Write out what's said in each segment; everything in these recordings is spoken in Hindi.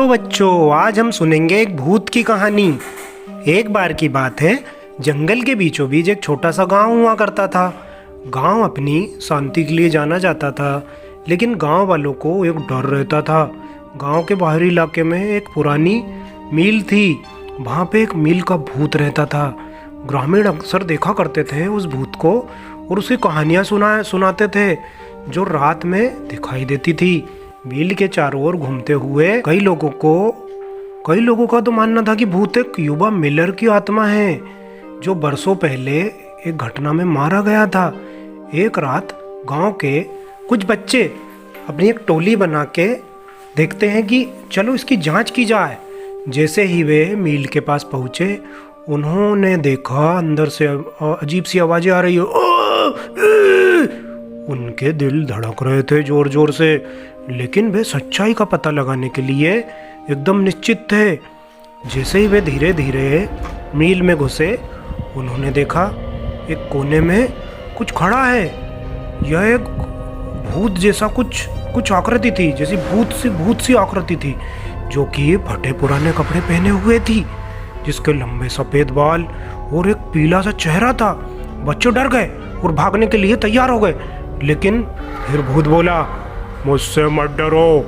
हेलो बच्चों, आज हम सुनेंगे एक भूत की कहानी। एक बार की बात है, जंगल के बीचों बीच एक छोटा सा गांव हुआ करता था। गांव अपनी शांति के लिए जाना जाता था, लेकिन गांव वालों को एक डर रहता था। गांव के बाहरी इलाके में एक पुरानी मिल थी। वहाँ पे एक मिल का भूत रहता था। ग्रामीण अक्सर देखा करते थे उस भूत को और उसे कहानियाँ सुनाते थे जो रात में दिखाई देती थी। मिल के चारों ओर घूमते हुए कई लोगों का तो मानना था कि भूत एक युवा मिलर की आत्मा है जो बरसों पहले एक घटना में मारा गया था। एक रात गांव के कुछ बच्चे अपनी एक टोली बना के देखते हैं कि चलो इसकी जांच की जाए। जैसे ही वे मिल के पास पहुंचे, उन्होंने देखा अंदर से अजीब सी आवाजें आ रही है। उनके दिल धड़क रहे थे जोर जोर से, लेकिन वे सच्चाई का पता लगाने के लिए एकदम निश्चित थे। जैसे ही वे धीरे धीरे मील में घुसे, उन्होंने देखा एक कोने में कुछ खड़ा है। यह एक भूत जैसा कुछ आकृति थी, जैसी भूत सी आकृति थी, जो कि फटे पुराने कपड़े पहने हुए थी, जिसके लंबे सफेद बाल और एक पीला सा चेहरा था। बच्चे डर गए और भागने के लिए तैयार हो गए, लेकिन फिर भूत बोला, मुझसे मत डरो,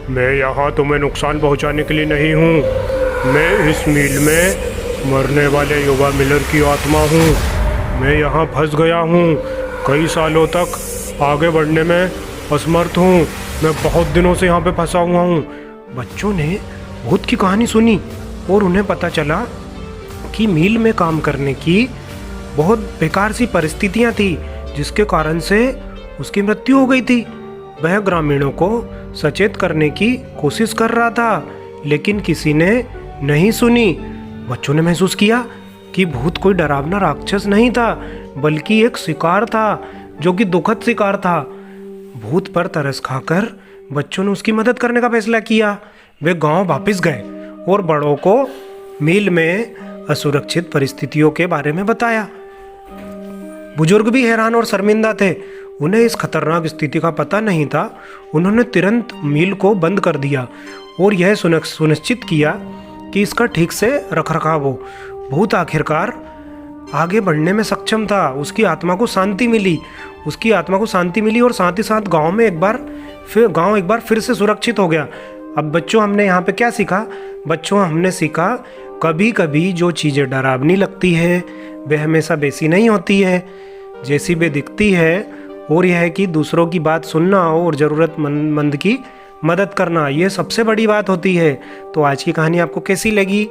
मैं यहाँ तुम्हें नुकसान पहुँचाने के लिए नहीं हूँ। मैं इस मील में मरने वाले युवा मिलर की आत्मा हूँ। मैं यहाँ फंस गया हूँ, कई सालों तक आगे बढ़ने में असमर्थ हूँ। मैं बहुत दिनों से यहाँ पे फंसा हुआ हूँ। बच्चों ने भूत की कहानी सुनी और उन्हें पता चला कि मील में काम करने की बहुत बेकार सी परिस्थितियाँ थी, जिसके कारण से उसकी मृत्यु हो गई थी। वह ग्रामीणों को सचेत करने की कोशिश कर रहा था, लेकिन किसी ने नहीं सुनी। बच्चों ने महसूस किया कि भूत कोई डरावना राक्षस नहीं था, बल्कि एक शिकार था, जो कि दुखद शिकार था। भूत पर तरस खाकर बच्चों ने उसकी मदद करने का फैसला किया। वे गांव वापस गए और बड़ों को मिल में असुरक्षित परिस्थितियों के बारे में बताया। बुजुर्ग भी हैरान और शर्मिंदा थे। उन्हें इस खतरनाक स्थिति का पता नहीं था। उन्होंने तुरंत मिल को बंद कर दिया और यह सुनिश्चित किया कि इसका ठीक से रखरखाव हो। भूत आखिरकार आगे बढ़ने में सक्षम था। उसकी आत्मा को शांति मिली और साथ ही साथ गांव एक बार फिर से सुरक्षित हो गया। अब बच्चों, हमने यहाँ पे क्या सीखा? बच्चों, हमने सीखा कभी कभी जो चीज़ें डरावनी लगती है वह हमेशा वैसी नहीं होती है जैसी वे दिखती है। और यह है कि दूसरों की बात सुनना और ज़रूरतमंद की मदद करना, ये सबसे बड़ी बात होती है। तो आज की कहानी आपको कैसी लगी?